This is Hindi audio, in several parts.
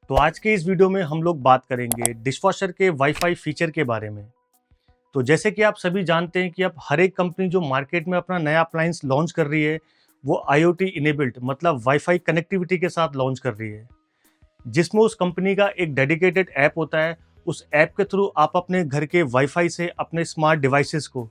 तो आज के इस वीडियो में हम लोग बात करेंगे डिशवॉशर के वाईफाई फीचर के बारे में। तो जैसे कि आप सभी जानते हैं कि अब हर एक कंपनी जो मार्केट में अपना नया अप्लायंस लॉन्च कर रही है वो आईओटी इनेबल्ड मतलब वाईफाई कनेक्टिविटी के साथ लॉन्च कर रही है, जिसमें उस कंपनी का एक डेडिकेटेड ऐप होता है। उस ऐप के थ्रू आप अपने घर के वाईफाई से अपने स्मार्ट डिवाइसेस को,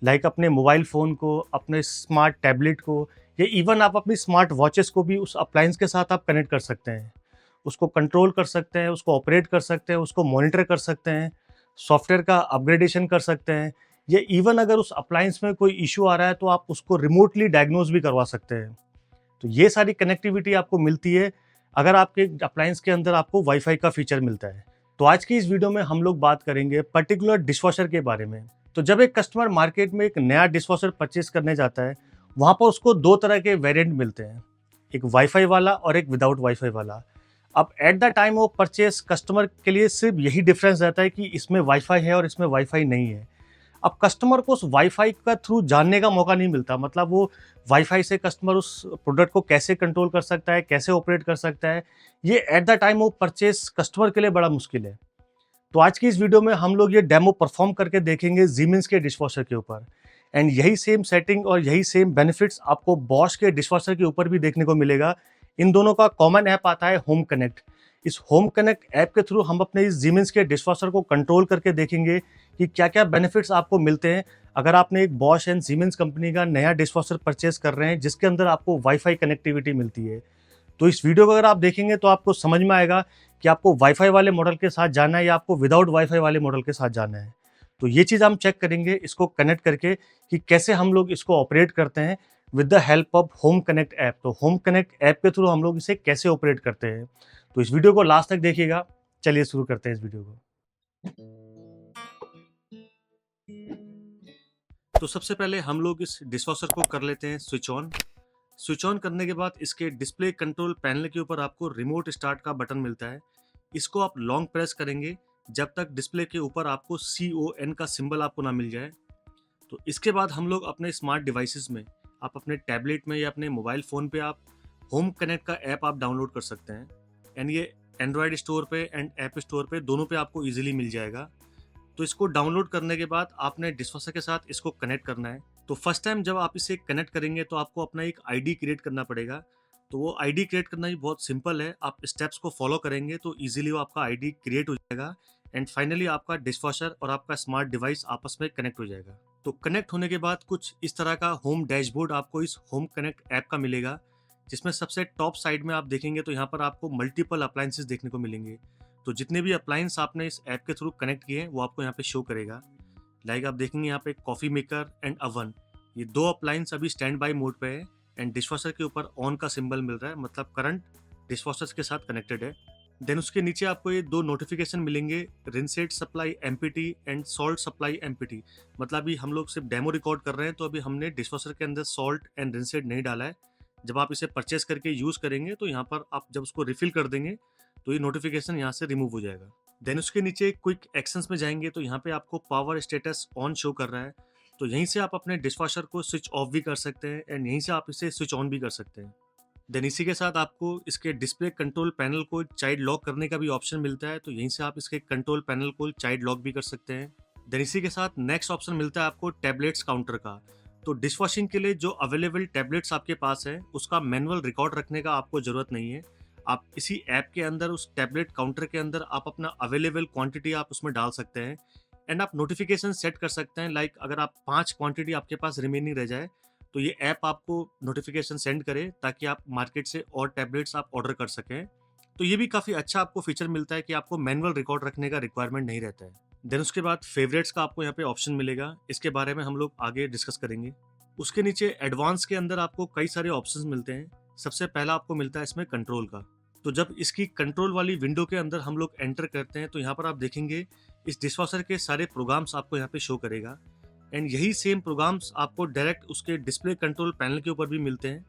लाइक अपने मोबाइल फ़ोन को, अपने स्मार्ट टैबलेट को, या इवन आप अपनी स्मार्ट वॉचेस को भी उस अप्लायंस के साथ आप कनेक्ट कर सकते हैं। उसको कंट्रोल कर सकते हैं, उसको ऑपरेट कर सकते हैं, उसको मॉनिटर कर सकते हैं, सॉफ्टवेयर का अपग्रेडेशन कर सकते हैं, या इवन अगर उस अप्लायंस में कोई इश्यू आ रहा है तो आप उसको रिमोटली डायग्नोज भी करवा सकते हैं। तो ये सारी कनेक्टिविटी आपको मिलती है अगर आपके अप्लायंस के अंदर आपको वाईफाई का फीचर मिलता है। तो आज की इस वीडियो में हम लोग बात करेंगे पर्टिकुलर डिशवॉशर के बारे में। तो जब एक कस्टमर मार्केट में एक नया डिशवॉशर परचेज करने जाता है, वहाँ पर उसको दो तरह के वेरिएंट मिलते हैं, एक वाईफाई वाला और एक विदाउट वाईफाई वाला। अब at the time of purchase customer के लिए सिर्फ यही डिफरेंस रहता है कि इसमें वाईफाई है और इसमें वाईफाई नहीं है। अब कस्टमर को उस वाईफाई का थ्रू जानने का मौका नहीं मिलता, मतलब वो वाईफाई से कस्टमर उस प्रोडक्ट को कैसे कंट्रोल कर सकता है, कैसे ऑपरेट कर सकता है, ये at the time of purchase customer के लिए बड़ा मुश्किल है। तो आज की इस वीडियो में हम लोग ये डेमो परफॉर्म करके देखेंगे जीमेंस के डिशवॉशर के ऊपर, एंड यही सेम सेटिंग और यही सेम बेनिफिट्स आपको बॉश के डिशवॉशर के ऊपर भी देखने को मिलेगा। इन दोनों का कॉमन ऐप आता है होम कनेक्ट। इस होम कनेक्ट ऐप के थ्रू हम अपने इस जीमेंस के डिशवॉशर को कंट्रोल करके देखेंगे कि क्या क्या बेनिफिट्स आपको मिलते हैं अगर आपने एक बॉश एंड जीमेंस कंपनी का नया डिशवॉशर परचेज कर रहे हैं जिसके अंदर आपको वाईफाई कनेक्टिविटी मिलती है। तो इस वीडियो को अगर आप देखेंगे तो आपको समझ में आएगा कि आपको वाईफाई वाले मॉडल के साथ जाना है या आपको विदाउट वाईफाई वाले मॉडल के साथ जाना है। तो ये चीज़ हम चेक करेंगे इसको कनेक्ट करके कि कैसे हम लोग इसको ऑपरेट करते हैं with the help of home connect app. तो होम कनेक्ट ऐप के थ्रू हम लोग इसे कैसे ऑपरेट करते हैं, तो इस वीडियो को लास्ट तक देखिएगा। चलिए शुरू करते हैं इस वीडियो को। तो सबसे पहले हम लोग इस डिशवॉशर को कर लेते हैं स्विच ऑन। स्विच ऑन करने के बाद इसके डिस्प्ले कंट्रोल पैनल के ऊपर आपको रिमोट स्टार्ट का बटन मिलता है। इसको आप लॉन्ग प्रेस करेंगे जब तक डिस्प्ले के ऊपर आपको CON का सिंबल आपको ना मिल जाए। तो इसके बाद हम लोग अपने स्मार्ट डिवाइसेस में, आप अपने टैबलेट में या अपने मोबाइल फ़ोन पे आप होम कनेक्ट का ऐप आप डाउनलोड कर सकते हैं, एंड ये एंड्रॉयड स्टोर पे एंड ऐप स्टोर पे दोनों पे आपको ईजिली मिल जाएगा। तो इसको डाउनलोड करने के बाद आपने डिशवॉशर के साथ इसको कनेक्ट करना है। तो फर्स्ट टाइम जब आप इसे कनेक्ट करेंगे तो आपको अपना एक आईडी क्रिएट करना पड़ेगा। तो वो आईडी क्रिएट करना भी बहुत सिंपल है, आप स्टेप्स को फॉलो करेंगे तो इजीली वो आपका आईडी क्रिएट हो जाएगा, एंड फाइनली आपका डिशवॉशर और आपका स्मार्ट डिवाइस आपस में कनेक्ट हो जाएगा। तो कनेक्ट होने के बाद कुछ इस तरह का होम डैशबोर्ड आपको इस होम कनेक्ट ऐप का मिलेगा, जिसमें सबसे टॉप साइड में आप देखेंगे तो यहाँ पर आपको मल्टीपल अप्लायंसेस देखने को मिलेंगे। तो जितने भी अप्लायंस आपने इस ऐप के थ्रू कनेक्ट किए हैं वो आपको यहाँ पे शो करेगा। लाइक आप देखेंगे यहाँ पे कॉफ़ी मेकर एंड अवन, ये दो अप्लायंस अभी स्टैंड बाय मोड पे है, एंड डिशवॉशर के ऊपर ऑन का सिंबल मिल रहा है, मतलब करंट डिशवॉशर के साथ कनेक्टेड है। देन उसके नीचे आपको ये दो नोटिफिकेशन मिलेंगे, रिंसेट supply MPT and salt supply MPT. मतलब अभी हम लोग सिर्फ डेमो रिकॉर्ड कर रहे हैं तो अभी हमने डिशवॉशर के अंदर सॉल्ट एंड रिंसेट नहीं डाला है। जब आप इसे परचेस करके यूज़ करेंगे तो यहाँ पर आप जब उसको रिफिल कर देंगे तो ये नोटिफिकेशन यहाँ से रिमूव हो जाएगा। देन उसके नीचे क्विक एक्शंस में जाएंगे तो यहाँ पे आपको पावर स्टेटस ऑन शो कर रहा है। तो यहीं से आप अपने डिशवॉशर को स्विच ऑफ भी कर सकते हैं एंड यहीं से आप इसे स्विच ऑन भी कर सकते हैं। देन इसी के साथ आपको इसके डिस्प्ले कंट्रोल पैनल को चाइल्ड लॉक करने का भी ऑप्शन मिलता है, तो यहीं से आप इसके कंट्रोल पैनल को चाइल्ड लॉक भी कर सकते हैं। देन इसी के साथ नेक्स्ट ऑप्शन मिलता है आपको टैबलेट्स काउंटर का। तो डिश वॉशिंग के लिए जो अवेलेबल टैबलेट्स आपके पास है उसका मैनुअल रिकॉर्ड रखने का आपको ज़रूरत नहीं है। आप इसी ऐप के अंदर उस टैबलेट काउंटर के अंदर आप अपना अवेलेबल क्वांटिटी आप उसमें डाल सकते हैं, एंड आप नोटिफिकेशन सेट कर सकते हैं। लाइक अगर आप 5 क्वांटिटी आपके पास रिमेनिंग रह जाए तो ये ऐप आपको नोटिफिकेशन सेंड करे ताकि आप मार्केट से और टैबलेट्स आप ऑर्डर कर सकें। तो ये भी काफ़ी अच्छा आपको फीचर मिलता है कि आपको मैनुअल रिकॉर्ड रखने का रिक्वायरमेंट नहीं रहता है। देन उसके बाद फेवरेट्स का आपको यहाँ पे ऑप्शन मिलेगा, इसके बारे में हम लोग आगे डिस्कस करेंगे। उसके नीचे एडवांस के अंदर आपको कई सारे ऑप्शंस मिलते हैं। सबसे पहला आपको मिलता है इसमें कंट्रोल का। तो जब इसकी कंट्रोल वाली विंडो के अंदर हम लोग एंटर करते हैं तो यहाँ पर आप देखेंगे इस डिशवॉशर के सारे प्रोग्राम्स आपको यहाँ पे शो करेगा, एंड यही सेम प्रोग्राम्स आपको डायरेक्ट उसके डिस्प्ले कंट्रोल पैनल के ऊपर भी मिलते हैं।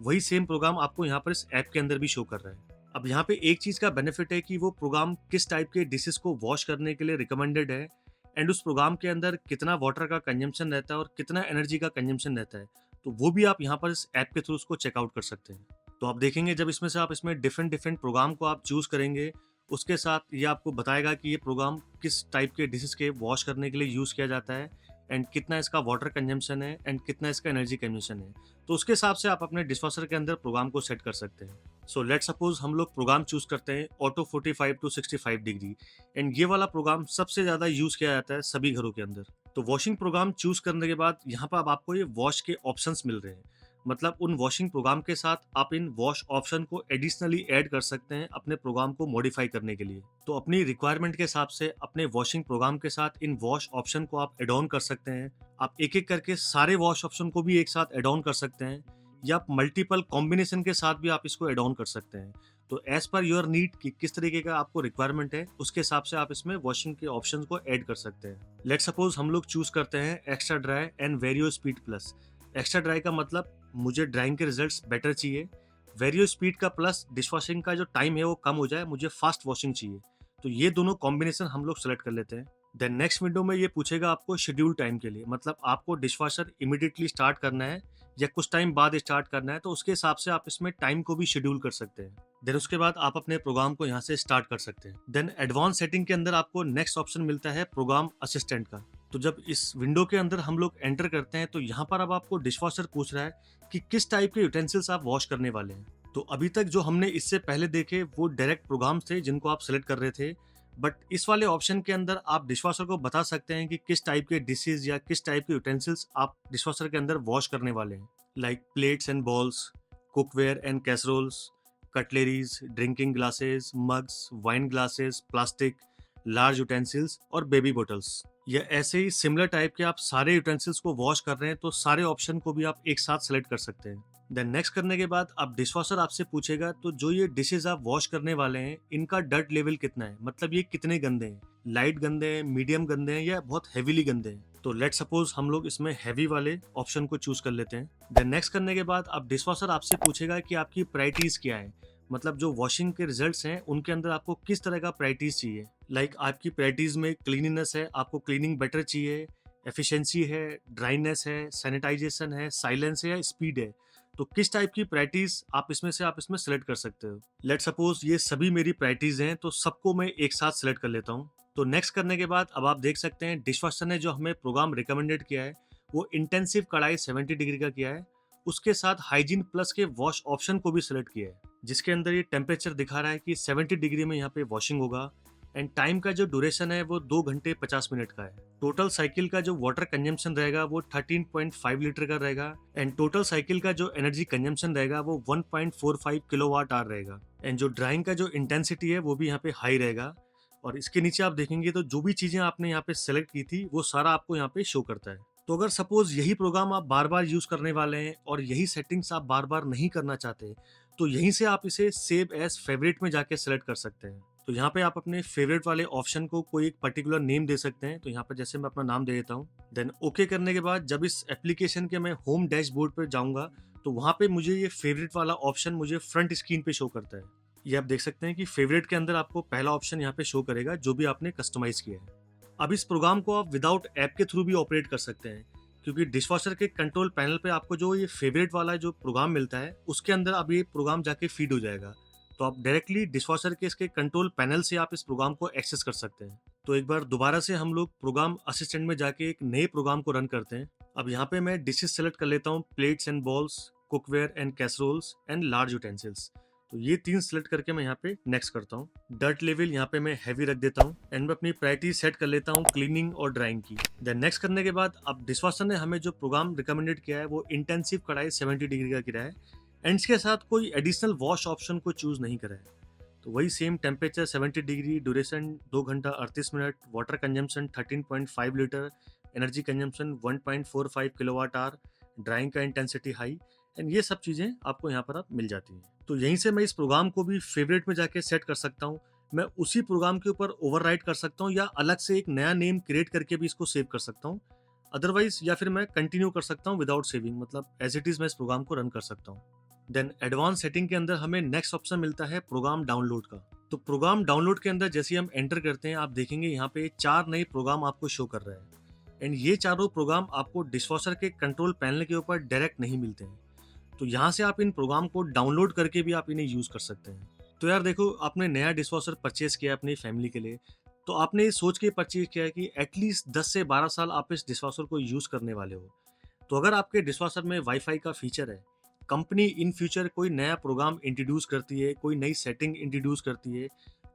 वही सेम प्रोग्राम आपको यहाँ पर इस ऐप के अंदर भी शो कर रहा है। अब यहाँ पे एक चीज़ का बेनिफिट है कि वो प्रोग्राम किस टाइप के डिशेस को वॉश करने के लिए रिकमेंडेड है, एंड उस प्रोग्राम के अंदर कितना वाटर का कंजम्पशन रहता है और कितना एनर्जी का कंजम्पशन रहता है, तो वो भी आप यहाँ पर इस ऐप के थ्रू उसको चेकआउट कर सकते हैं। तो आप देखेंगे जब इसमें से आप इसमें डिफरेंट डिफरेंट प्रोग्राम को आप चूज़ करेंगे, उसके साथ ये आपको बताएगा कि ये प्रोग्राम किस टाइप के डिशेज़ के वॉश करने के लिए यूज़ किया जाता है एंड कितना इसका वाटर कंजम्पशन है एंड कितना इसका एनर्जी कंजम्पशन है। तो उसके हिसाब से आप अपने डिशवॉशर के अंदर प्रोग्राम को सेट कर सकते हैं। सो लेट्स सपोज हम लोग प्रोग्राम चूज़ करते हैं ऑटो 45 टू 65 डिग्री एंड ये वाला प्रोग्राम सबसे ज़्यादा यूज़ किया जाता है सभी घरों के अंदर। तो वॉशिंग प्रोग्राम चूज़ करने के बाद यहाँ पर अब आपको ये वॉश के ऑप्शंस मिल रहे हैं। मतलब उन वॉशिंग प्रोग्राम के साथ आप इन वॉश ऑप्शन को एडिशनली ऐड कर सकते हैं अपने प्रोग्राम को मॉडिफाई करने के लिए। तो अपनी रिक्वायरमेंट के हिसाब से अपने वॉशिंग प्रोग्राम के साथ इन वॉश ऑप्शन को आप एड ऑन कर सकते हैं। आप एक एक करके सारे वॉश ऑप्शन को भी एक साथ एड ऑन कर सकते हैं या आप मल्टीपल कॉम्बिनेशन के साथ भी आप इसको एड ऑन कर सकते हैं। तो एज पर योर नीड कि किस तरीके का आपको रिक्वायरमेंट है उसके हिसाब से आप इसमें वॉशिंग के ऑप्शंस को ऐड कर सकते हैं। लेट सपोज हम लोग चूज करते हैं extra dry and Vario speed plus. Extra dry का मतलब मुझे ड्राइंग के रिजल्ट्स बेटर चाहिए। वेरियो स्पीड का प्लस डिश वॉशिंग का जो टाइम है वो कम हो जाए, मुझे फास्ट वॉशिंग चाहिए। तो ये दोनों कॉम्बिनेशन हम लोग सेलेक्ट कर लेते हैं। देन नेक्स्ट विंडो में ये पूछेगा आपको शेड्यूल टाइम के लिए, मतलब आपको डिश वॉशर इमीडिएटली स्टार्ट करना है या कुछ टाइम बाद स्टार्ट करना है, तो उसके हिसाब से आप इसमें टाइम को भी शेड्यूल कर सकते हैं। देन उसके बाद आप अपने प्रोग्राम को यहाँ से स्टार्ट कर सकते हैं। देन एडवांस सेटिंग के अंदर आपको नेक्स्ट ऑप्शन मिलता है प्रोग्राम असिस्टेंट का। तो जब इस विंडो के अंदर हम लोग एंटर करते हैं तो यहाँ पर अब आपको डिश वॉशर पूछ रहा है कि किस टाइप के यूटेंसिल्स आप वॉश करने वाले हैं। तो अभी तक जो हमने इससे पहले देखे वो डायरेक्ट प्रोग्राम थे जिनको आप सेलेक्ट कर रहे थे, बट इस वाले ऑप्शन के अंदर आप डिशवॉशर को बता सकते हैं कि किस टाइप के डिशेज या किस टाइप के यूटेंसिल्स आप डिशवॉशर के अंदर वॉश करने वाले हैं, like plates and balls, cookware and कैसरोल्स, cutleries, drinking glasses, mugs, wine glasses, plastic, large utensils और बेबी बोटल्स। या ऐसे ही सिमिलर टाइप के आप सारे यूटेंसिल्स को वॉश कर रहे हैं तो सारे ऑप्शन को भी आप एक साथ सेलेक्ट कर सकते हैं। देन नेक्स्ट करने के बाद अब डिशवॉशर आपसे पूछेगा तो जो ये डिशेज आप वॉश करने वाले हैं इनका डर्ट लेवल कितना है, मतलब ये कितने गंदे हैं, लाइट गंदे हैं, मीडियम गंदे हैं या बहुत हेवीली गंदे हैं। तो लेट सपोज हम लोग इसमें हैवी वाले ऑप्शन को चूज कर लेते हैं। देन नेक्स्ट करने के बाद अब डिशवॉशर आपसे पूछेगा कि आपकी प्रायोरिटीज क्या है, मतलब जो वॉशिंग के रिजल्ट्स हैं उनके अंदर आपको किस तरह का प्रायोरिटीज चाहिए। लाइक आपकी प्रायोरिटीज में क्लीनिनेस है, आपको क्लीनिंग बेटर चाहिए, एफिशिएंसी है, ड्राइनेस है, सैनिटाइजेशन है, साइलेंस है या स्पीड है। तो किस टाइप की प्रायोरिटीज आप इसमें सेलेक्ट कर सकते हो। लेट सपोज ये सभी मेरी प्रायोरिटीज हैं तो सबको मैं एक साथ सेलेक्ट कर लेता हूँ। तो नेक्स्ट करने के बाद अब आप देख सकते हैं डिशवॉशर ने जो हमें प्रोग्राम रिकमेंडेड किया है वो इंटेंसिव कढ़ाई 70 डिग्री का किया है, उसके साथ हाइजीन प्लस के वॉश ऑप्शन को भी सिलेक्ट किया है, जिसके अंदर ये टेम्परेचर दिखा रहा है कि 70 डिग्री में यहाँ पे वॉशिंग होगा एंड टाइम का जो ड्यूरेशन है वो 2 घंटे 50 मिनट का है। टोटल साइकिल का जो वाटर कंजम्पशन रहेगा वो 13.5 लीटर का रहेगा एंड टोटल साइकिल का जो एनर्जी कंजम्पशन रहेगा वो 1.45 किलोवाट आवर रहेगा एंड जो ड्राइंग का जो इंटेंसिटी है वो भी यहाँ पे हाई रहेगा। और इसके नीचे आप देखेंगे तो जो भी चीजें आपने यहाँ पे सेलेक्ट की थी वो सारा आपको यहाँ पे शो करता है। तो अगर सपोज यही प्रोग्राम आप बार बार यूज करने वाले हैं और यही सेटिंग्स आप बार बार नहीं करना चाहते तो यहीं से आप इसे सेव एज फेवरेट में जाके सेलेक्ट कर सकते हैं। तो यहाँ पे आप अपने फेवरेट वाले ऑप्शन को कोई एक पर्टिकुलर नेम दे सकते हैं। तो यहाँ पे जैसे मैं अपना नाम दे देता हूँ। देन ओके करने के बाद जब इस एप्लीकेशन के मैं होम डैशबोर्ड पे जाऊंगा तो वहाँ पे मुझे ये फेवरेट वाला ऑप्शन मुझे फ्रंट स्क्रीन पे शो करता है। ये आप देख सकते हैं कि फेवरेट के अंदर आपको पहला ऑप्शन यहाँ पे शो करेगा जो भी आपने कस्टमाइज किया है। अब इस प्रोग्राम को आप विदाउट ऐप के थ्रू भी ऑपरेट कर सकते हैं, क्योंकि डिशवॉशर के कंट्रोल पैनल पे आपको जो ये फेवरेट वाला जो प्रोग्राम मिलता है उसके अंदर अब ये प्रोग्राम जाके फीड हो जाएगा। तो आप डायरेक्टली डिशवॉशर के इसके कंट्रोल पैनल से आप इस प्रोग्राम को एक्सेस कर सकते हैं। तो एक बार दोबारा से हम लोग प्रोग्राम असिस्टेंट में जाके एक नए प्रोग्राम को रन करते हैं। अब यहाँ पे मैं डिशेस सेलेक्ट कर लेता हूँ, plates and balls, cookware and कैसरोल्स and large utensils. तो ये 3 सेलेक्ट करके मैं यहाँ पे नेक्स्ट करता हूँ। डर्ट लेवल यहाँ पे मैं हैवी रख देता हूँ एंड मैं अपनी प्रायोरिटी सेट कर लेता हूँ क्लीनिंग और ड्राइंग की। देन नेक्स्ट करने के बाद अब डिशवॉशर ने हमें जो प्रोग्राम रिकमेंडेड किया है वो इंटेंसिव कढ़ाई 70 डिग्री का किया है एंड इसके साथ कोई एडिशनल वॉश ऑप्शन को चूज नहीं करा है। तो वही सेम टेम्परेचर 70 डिग्री, ड्यूरेशन 2 घंटा 38 minute, water consumption 13.5 litre, energy consumption 1.45 kilowatt hour, drawing का इंटेंसिटी हाई एंड ये सब चीज़ें आपको यहाँ पर आप मिल जाती हैं। तो यहीं से मैं इस प्रोग्राम को भी फेवरेट में जाके सेट कर सकता हूँ। मैं उसी प्रोग्राम के ऊपर ओवरराइट कर सकता हूँ या अलग से एक नया नेम क्रिएट करके भी इसको सेव कर सकता हूँ। अदरवाइज या फिर मैं कंटिन्यू कर सकता हूँ विदाउट सेविंग, मतलब एज इट इज़ मैं इस प्रोग्राम को रन कर सकता हूँ। देन एडवांस सेटिंग के अंदर हमें नेक्स्ट ऑप्शन मिलता है प्रोग्राम डाउनलोड का। तो प्रोग्राम डाउनलोड के अंदर जैसे हम एंटर करते हैं आप देखेंगे यहाँ पे 4 नए प्रोग्राम आपको शो कर रहे हैं एंड ये चारों प्रोग्राम आपको डिशवॉशर के कंट्रोल पैनल के ऊपर डायरेक्ट नहीं मिलते हैं। तो यहाँ से आप इन प्रोग्राम को डाउनलोड करके भी आप इन्हें यूज़ कर सकते हैं। तो यार देखो, आपने नया डिशवॉशर परचेज़ किया अपनी फैमिली के लिए, तो आपने ये सोच के परचेज़ किया है कि एटलीस्ट 10 से 12 साल आप इस डिशवॉशर को यूज़ करने वाले हो। तो अगर आपके डिशवॉशर में वाईफ़ाई का फीचर है, कंपनी इन फ्यूचर कोई नया प्रोग्राम इंट्रोड्यूस करती है, कोई नई सेटिंग इंट्रोड्यूस करती है,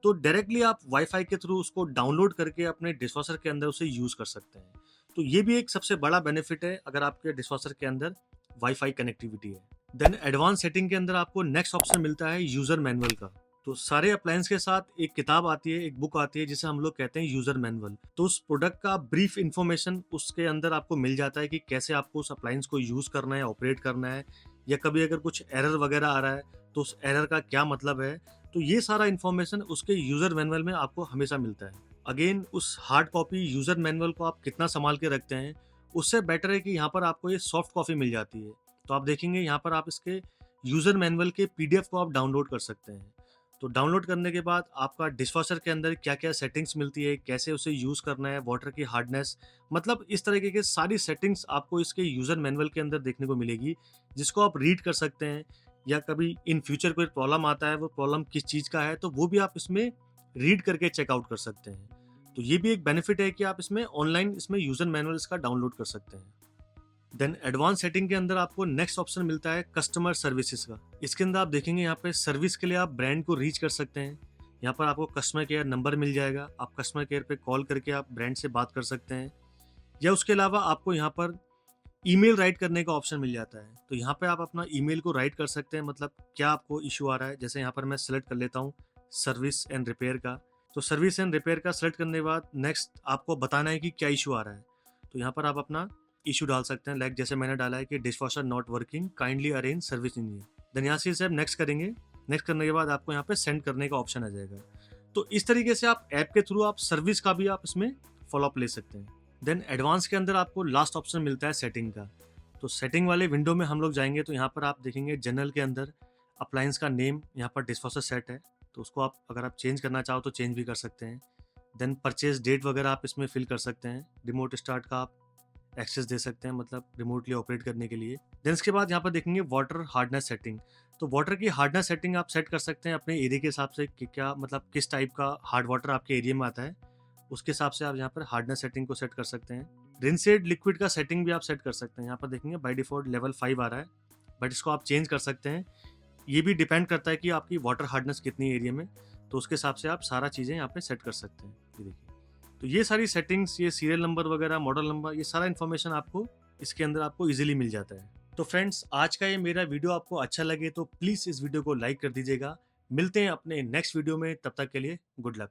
तो डायरेक्टली आप वाईफ़ाई के थ्रू उसको डाउनलोड करके अपने डिशवॉशर के अंदर उसे यूज़ कर सकते हैं। तो ये भी एक सबसे बड़ा बेनिफिट है अगर आपके डिशवॉशर के अंदर वाईफ़ाई कनेक्टिविटी है। देन एडवांस सेटिंग के अंदर आपको नेक्स्ट ऑप्शन मिलता है यूज़र मैनुअल का। तो सारे अप्लायंस के साथ एक किताब आती है, एक बुक आती है जिसे हम लोग कहते हैं यूज़र मैनुअल। तो उस प्रोडक्ट का ब्रीफ इन्फॉर्मेशन उसके अंदर आपको मिल जाता है कि कैसे आपको उस अप्लायंस को यूज़ करना है, ऑपरेट करना है, या कभी अगर कुछ एरर वगैरह आ रहा है तो उस एरर का क्या मतलब है। तो ये सारा इन्फॉर्मेशन उसके यूज़र मैनुअल में आपको हमेशा मिलता है। अगेन उस हार्ड कॉपी यूज़र मैनुअल को आप कितना सँभाल के रखते हैं, उससे बेटर है कि यहाँ पर आपको ये सॉफ्ट कॉपी मिल जाती है। तो आप देखेंगे यहाँ पर आप इसके यूज़र मैनुअल के पीडीएफ को आप डाउनलोड कर सकते हैं। तो डाउनलोड करने के बाद आपका डिशवॉशर के अंदर क्या-क्या सेटिंग्स मिलती है, कैसे उसे यूज़ करना है, वाटर की हार्डनेस, मतलब इस तरीके के सारी सेटिंग्स आपको इसके यूज़र मैनुअल के अंदर देखने को मिलेगी, जिसको आप रीड कर सकते हैं, या कभी इन फ्यूचर कोई प्रॉब्लम आता है, वो प्रॉब्लम किस चीज़ का है, तो वो भी आप इसमें रीड करके चेकआउट कर सकते हैं। तो ये भी एक बेनिफिट है कि आप इसमें ऑनलाइन इसमें यूज़र मैनुअल इसका डाउनलोड कर सकते हैं। देन एडवांस सेटिंग के अंदर आपको नेक्स्ट ऑप्शन मिलता है कस्टमर सर्विसेज का। इसके अंदर आप देखेंगे यहाँ पे सर्विस के लिए आप ब्रांड को रीच कर सकते हैं। यहाँ पर आपको कस्टमर केयर नंबर मिल जाएगा, आप कस्टमर केयर पे कॉल करके आप ब्रांड से बात कर सकते हैं, या उसके अलावा आपको यहाँ पर ईमेल राइट करने का ऑप्शन मिल जाता है। तो यहाँ पे आप अपना ईमेल को राइट कर सकते हैं, मतलब क्या आपको इशू आ रहा है। जैसे यहाँ पर मैं सेलेक्ट कर लेता हूँ सर्विस एंड रिपेयर का। तो सर्विस एंड रिपेयर का सेलेक्ट करने के बाद नेक्स्ट आपको बताना है कि क्या इशू आ रहा है। तो यहाँ पर आप अपना इशू डाल सकते हैं, लाइक जैसे मैंने डाला है कि dishwasher not working, kindly arrange service in year. Then यहाँ से इसे आप नेक्स्ट करेंगे। नेक्स्ट करने के बाद आपको यहाँ पे सेंड करने का ऑप्शन आ जाएगा। तो इस तरीके से आप ऐप के थ्रू आप सर्विस का भी आप इसमें फॉलोअप ले सकते हैं। देन एडवांस के अंदर आपको लास्ट ऑप्शन मिलता है सेटिंग का। तो सेटिंग वाले विंडो में हम लोग जाएंगे, तो यहाँ पर आप देखेंगे जनरल के अंदर अप्लायंस का नेम, यहाँ पर डिशवॉशर सेट है, तो उसको आप अगर आप चेंज करना चाहो तो चेंज भी कर सकते हैं। देन परचेज डेट वगैरह आप इसमें फिल कर सकते हैं। रिमोट स्टार्ट का आप एक्सेस दे सकते हैं, मतलब रिमोटली ऑपरेट करने के लिए। देन इसके बाद यहाँ पर देखेंगे वाटर हार्डनेस सेटिंग। तो वाटर की हार्डनेस सेटिंग आप सेट कर सकते हैं अपने एरिया के हिसाब से कि क्या मतलब किस टाइप का हार्ड वाटर आपके एरिया में आता है, उसके हिसाब से आप यहाँ पर हार्डनेस सेटिंग को सेट कर सकते हैं। रिंसेड लिक्विड का सेटिंग भी आप सेट कर सकते हैं। यहाँ पर देखेंगे बाय डिफॉल्ट लेवल 5 आ रहा है, बट इसको आप चेंज कर सकते हैं। ये भी डिपेंड करता है कि आपकी वाटर हार्डनेस कितनी है एरिया में, तो उसके हिसाब से आप सारा चीज़ें यहाँ पे सेट कर सकते हैं। ये देखिए, तो ये सारी सेटिंग्स, ये सीरियल नंबर वगैरह, मॉडल नंबर, ये सारा इन्फॉर्मेशन आपको इसके अंदर आपको ईजिली मिल जाता है। तो फ्रेंड्स, आज का ये मेरा वीडियो आपको अच्छा लगे तो प्लीज़ इस वीडियो को लाइक कर दीजिएगा। मिलते हैं अपने नेक्स्ट वीडियो में, तब तक के लिए गुड लक।